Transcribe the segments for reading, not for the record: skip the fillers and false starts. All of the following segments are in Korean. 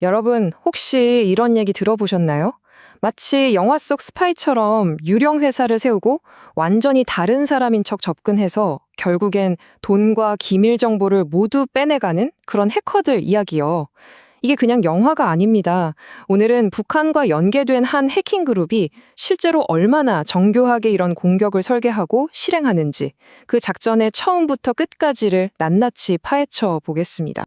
여러분, 혹시 이런 얘기 들어보셨나요? 마치 영화 속 스파이처럼 유령 회사를 세우고 완전히 다른 사람인 척 접근해서 결국엔 돈과 기밀 정보를 모두 빼내가는 그런 해커들 이야기요. 이게 그냥 영화가 아닙니다. 오늘은 북한과 연계된 한 해킹 그룹이 실제로 얼마나 정교하게 이런 공격을 설계하고 실행하는지 그 작전의 처음부터 끝까지를 낱낱이 파헤쳐 보겠습니다.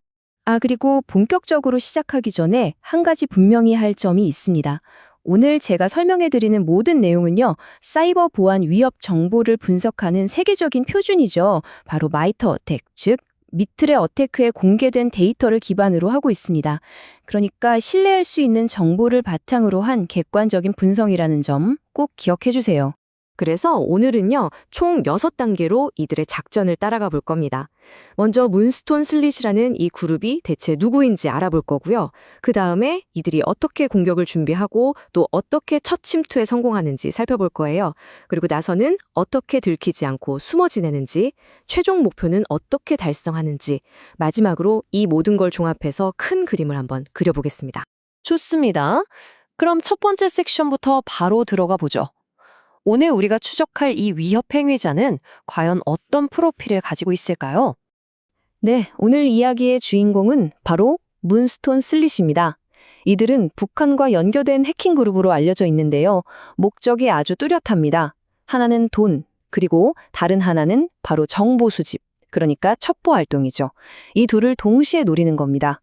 그리고 본격적으로 시작하기 전에 한 가지 분명히 할 점이 있습니다. 오늘 제가 설명해드리는 모든 내용은요, 사이버 보안 위협 정보를 분석하는 세계적인 표준이죠. 바로 마이터 어택, 즉, 미트레 어테크에 공개된 데이터를 기반으로 하고 있습니다. 그러니까 신뢰할 수 있는 정보를 바탕으로 한 객관적인 분석이라는 점 꼭 기억해 주세요. 그래서 오늘은요, 총 6단계로 이들의 작전을 따라가 볼 겁니다. 먼저 문스톤 슬릿이라는 이 그룹이 대체 누구인지 알아볼 거고요. 그 다음에 이들이 어떻게 공격을 준비하고 또 어떻게 첫 침투에 성공하는지 살펴볼 거예요. 그리고 나서는 어떻게 들키지 않고 숨어 지내는지, 최종 목표는 어떻게 달성하는지, 마지막으로 이 모든 걸 종합해서 큰 그림을 한번 그려보겠습니다. 좋습니다. 그럼 첫 번째 섹션부터 바로 들어가 보죠. 오늘 우리가 추적할 이 위협 행위자는 과연 어떤 프로필을 가지고 있을까요? 네, 오늘 이야기의 주인공은 바로 문스톤 슬릿입니다. 이들은 북한과 연결된 해킹 그룹으로 알려져 있는데요. 목적이 아주 뚜렷합니다. 하나는 돈, 그리고 다른 하나는 바로 정보 수집, 그러니까 첩보 활동이죠. 이 둘을 동시에 노리는 겁니다.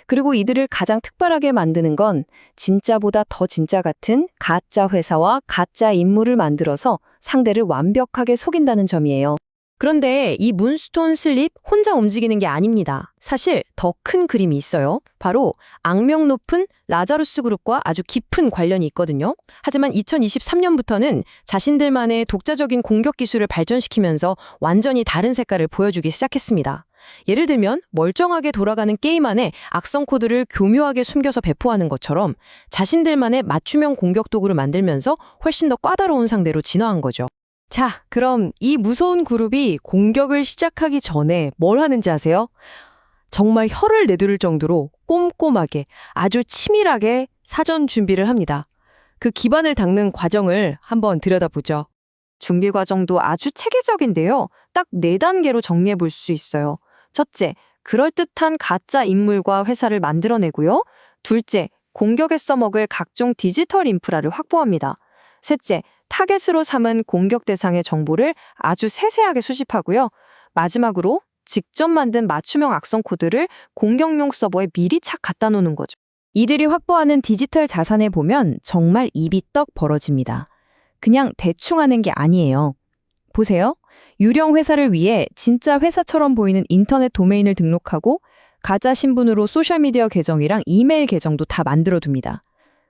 그리고 이들을 가장 특별하게 만드는 건 진짜보다 더 진짜 같은 가짜 회사와 가짜 인물을 만들어서 상대를 완벽하게 속인다는 점이에요. 그런데 이 문스톤 슬립 혼자 움직이는 게 아닙니다. 사실 더 큰 그림이 있어요. 바로 악명 높은 라자루스 그룹과 아주 깊은 관련이 있거든요. 하지만 2023년부터는 자신들만의 독자적인 공격 기술을 발전시키면서 완전히 다른 색깔을 보여주기 시작했습니다. 예를 들면 멀쩡하게 돌아가는 게임 안에 악성 코드를 교묘하게 숨겨서 배포하는 것처럼 자신들만의 맞춤형 공격 도구를 만들면서 훨씬 더 까다로운 상대로 진화한 거죠. 자, 그럼 이 무서운 그룹이 공격을 시작하기 전에 뭘 하는지 아세요? 정말 혀를 내두를 정도로 꼼꼼하게 아주 치밀하게 사전 준비를 합니다. 그 기반을 닦는 과정을 한번 들여다보죠. 준비 과정도 아주 체계적인데요. 딱 4단계로 정리해 볼 수 있어요. 첫째, 그럴듯한 가짜 인물과 회사를 만들어내고요. 둘째, 공격에 써먹을 각종 디지털 인프라를 확보합니다. 셋째, 타겟으로 삼은 공격 대상의 정보를 아주 세세하게 수집하고요. 마지막으로 직접 만든 맞춤형 악성 코드를 공격용 서버에 미리 착 갖다 놓는 거죠. 이들이 확보하는 디지털 자산에 보면 정말 입이 떡 벌어집니다. 그냥 대충 하는 게 아니에요. 보세요. 유령 회사를 위해 진짜 회사처럼 보이는 인터넷 도메인을 등록하고 가짜 신분으로 소셜미디어 계정이랑 이메일 계정도 다 만들어둡니다.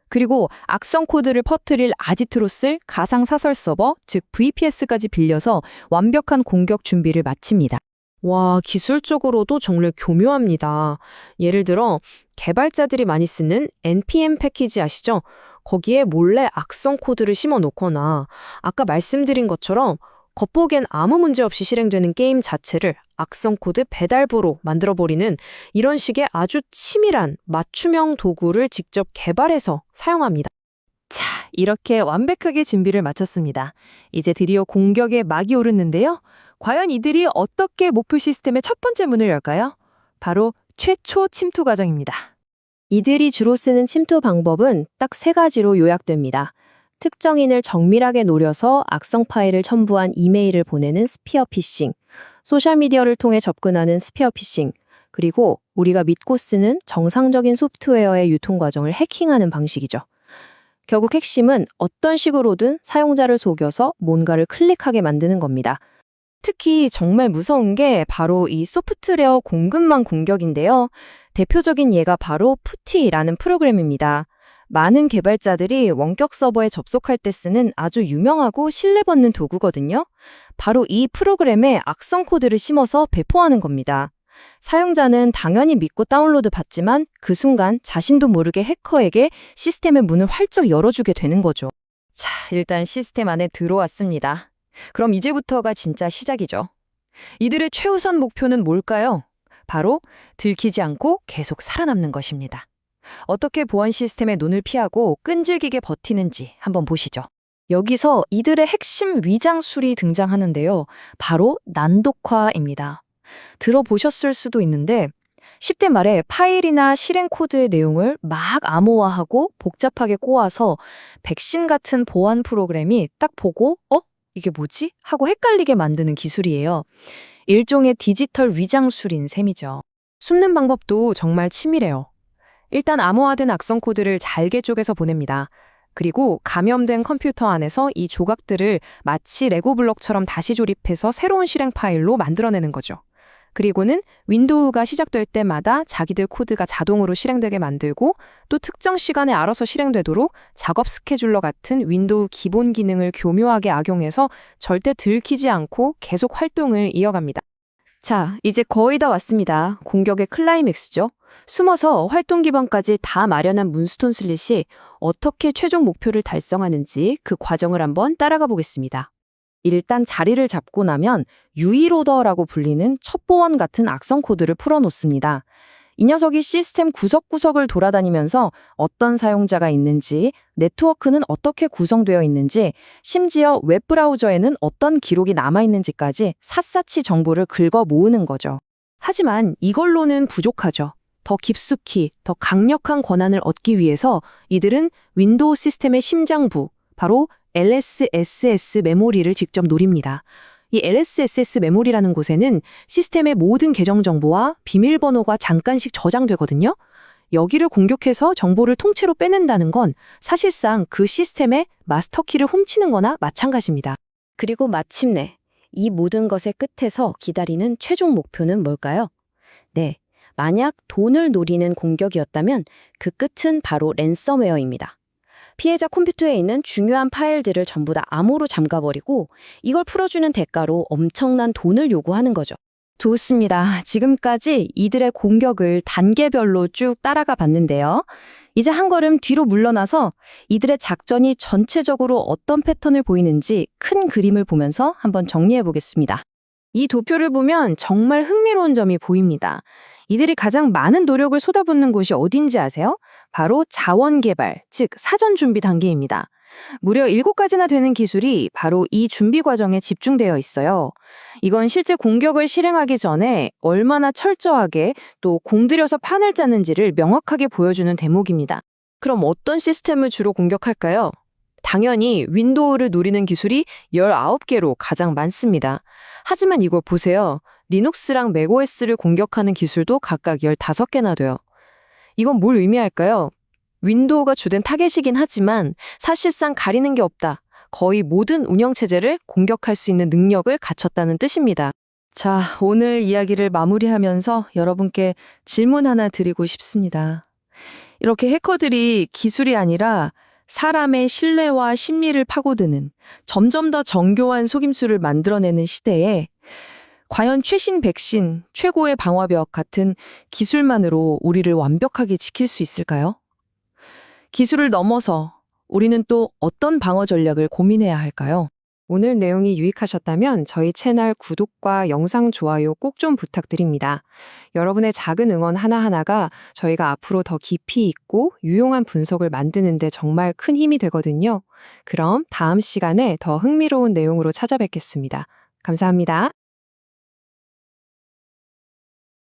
그리고 악성 코드를 퍼뜨릴 아지트로 쓸 가상 사설 서버, 즉 VPS까지 빌려서 완벽한 공격 준비를 마칩니다. 와, 기술적으로도 정말 교묘합니다. 예를 들어 개발자들이 많이 쓰는 npm 패키지 아시죠? 거기에 몰래 악성 코드를 심어 놓거나 아까 말씀드린 것처럼 겉보기엔 아무 문제 없이 실행되는 게임 자체를 악성 코드 배달부로 만들어버리는 이런 식의 아주 치밀한 맞춤형 도구를 직접 개발해서 사용합니다. 자, 이렇게 완벽하게 준비를 마쳤습니다. 이제 드디어 공격에 막이 오르는데요. 과연 이들이 어떻게 목표 시스템의 첫 번째 문을 열까요? 바로 최초 침투 과정입니다. 이들이 주로 쓰는 침투 방법은 딱 3가지로 요약됩니다. 특정인을 정밀하게 노려서 악성 파일을 첨부한 이메일을 보내는 스피어 피싱, 소셜미디어를 통해 접근하는 스피어 피싱, 그리고 우리가 믿고 쓰는 정상적인 소프트웨어의 유통 과정을 해킹하는 방식이죠. 결국 핵심은 어떤 식으로든 사용자를 속여서 뭔가를 클릭하게 만드는 겁니다. 특히 정말 무서운 게 바로 이 소프트웨어 공급망 공격인데요. 대표적인 예가 바로 푸티라는 프로그램입니다. 많은 개발자들이 원격 서버에 접속할 때 쓰는 아주 유명하고 신뢰받는 도구거든요. 바로 이 프로그램에 악성 코드를 심어서 배포하는 겁니다. 사용자는 당연히 믿고 다운로드 받지만 그 순간 자신도 모르게 해커에게 시스템의 문을 활짝 열어주게 되는 거죠. 자, 일단 시스템 안에 들어왔습니다. 그럼 이제부터가 진짜 시작이죠. 이들의 최우선 목표는 뭘까요? 바로 들키지 않고 계속 살아남는 것입니다. 어떻게 보안 시스템의 눈을 피하고 끈질기게 버티는지 한번 보시죠. 여기서 이들의 핵심 위장술이 등장하는데요. 바로 난독화입니다. 들어보셨을 수도 있는데 10대 말에 파일이나 실행 코드의 내용을 막 암호화하고 복잡하게 꼬아서 백신 같은 보안 프로그램이 딱 보고 이게 뭐지? 하고 헷갈리게 만드는 기술이에요. 일종의 디지털 위장술인 셈이죠. 숨는 방법도 정말 치밀해요. 일단 암호화된 악성 코드를 잘게 쪼개서 보냅니다. 그리고 감염된 컴퓨터 안에서 이 조각들을 마치 레고 블록처럼 다시 조립해서 새로운 실행 파일로 만들어내는 거죠. 그리고는 윈도우가 시작될 때마다 자기들 코드가 자동으로 실행되게 만들고 또 특정 시간에 알아서 실행되도록 작업 스케줄러 같은 윈도우 기본 기능을 교묘하게 악용해서 절대 들키지 않고 계속 활동을 이어갑니다. 자, 이제 거의 다 왔습니다. 공격의 클라이맥스죠. 숨어서 활동 기반까지 다 마련한 문스톤 슬릿이 어떻게 최종 목표를 달성하는지 그 과정을 한번 따라가 보겠습니다. 일단 자리를 잡고 나면 유이로더라고 불리는 첩보원 같은 악성 코드를 풀어놓습니다. 이 녀석이 시스템 구석구석을 돌아다니면서 어떤 사용자가 있는지, 네트워크는 어떻게 구성되어 있는지, 심지어 웹브라우저에는 어떤 기록이 남아있는지까지 샅샅이 정보를 긁어 모으는 거죠. 하지만 이걸로는 부족하죠. 더 깊숙이, 더 강력한 권한을 얻기 위해서 이들은 윈도우 시스템의 심장부, 바로 LSSS 메모리를 직접 노립니다. 이 LSSS 메모리라는 곳에는 시스템의 모든 계정 정보와 비밀번호가 잠깐씩 저장되거든요. 여기를 공격해서 정보를 통째로 빼낸다는 건 사실상 그 시스템의 마스터키를 훔치는 거나 마찬가지입니다. 그리고 마침내 이 모든 것의 끝에서 기다리는 최종 목표는 뭘까요? 네, 만약 돈을 노리는 공격이었다면 그 끝은 바로 랜섬웨어입니다. 피해자 컴퓨터에 있는 중요한 파일들을 전부 다 암호로 잠가버리고 이걸 풀어주는 대가로 엄청난 돈을 요구하는 거죠. 좋습니다. 지금까지 이들의 공격을 단계별로 쭉 따라가 봤는데요. 이제 한 걸음 뒤로 물러나서 이들의 작전이 전체적으로 어떤 패턴을 보이는지 큰 그림을 보면서 한번 정리해 보겠습니다. 이 도표를 보면 정말 흥미로운 점이 보입니다. 이들이 가장 많은 노력을 쏟아붓는 곳이 어딘지 아세요? 바로 자원 개발, 즉 사전 준비 단계입니다. 무려 7가지나 되는 기술이 바로 이 준비 과정에 집중되어 있어요. 이건 실제 공격을 실행하기 전에 얼마나 철저하게 또 공들여서 판을 짰는지를 명확하게 보여주는 대목입니다. 그럼 어떤 시스템을 주로 공격할까요? 당연히 윈도우를 노리는 기술이 19개로 가장 많습니다. 하지만 이걸 보세요. 리눅스랑 맥OS를 공격하는 기술도 각각 15개나 돼요. 이건 뭘 의미할까요? 윈도우가 주된 타겟이긴 하지만 사실상 가리는 게 없다. 거의 모든 운영체제를 공격할 수 있는 능력을 갖췄다는 뜻입니다. 자, 오늘 이야기를 마무리하면서 여러분께 질문 하나 드리고 싶습니다. 이렇게 해커들이 기술이 아니라 사람의 신뢰와 심리를 파고드는 점점 더 정교한 속임수를 만들어내는 시대에 과연 최신 백신, 최고의 방화벽 같은 기술만으로 우리를 완벽하게 지킬 수 있을까요? 기술을 넘어서 우리는 또 어떤 방어 전략을 고민해야 할까요? 오늘 내용이 유익하셨다면 저희 채널 구독과 영상 좋아요 꼭 좀 부탁드립니다. 여러분의 작은 응원 하나하나가 저희가 앞으로 더 깊이 있고 유용한 분석을 만드는 데 정말 큰 힘이 되거든요. 그럼 다음 시간에 더 흥미로운 내용으로 찾아뵙겠습니다. 감사합니다.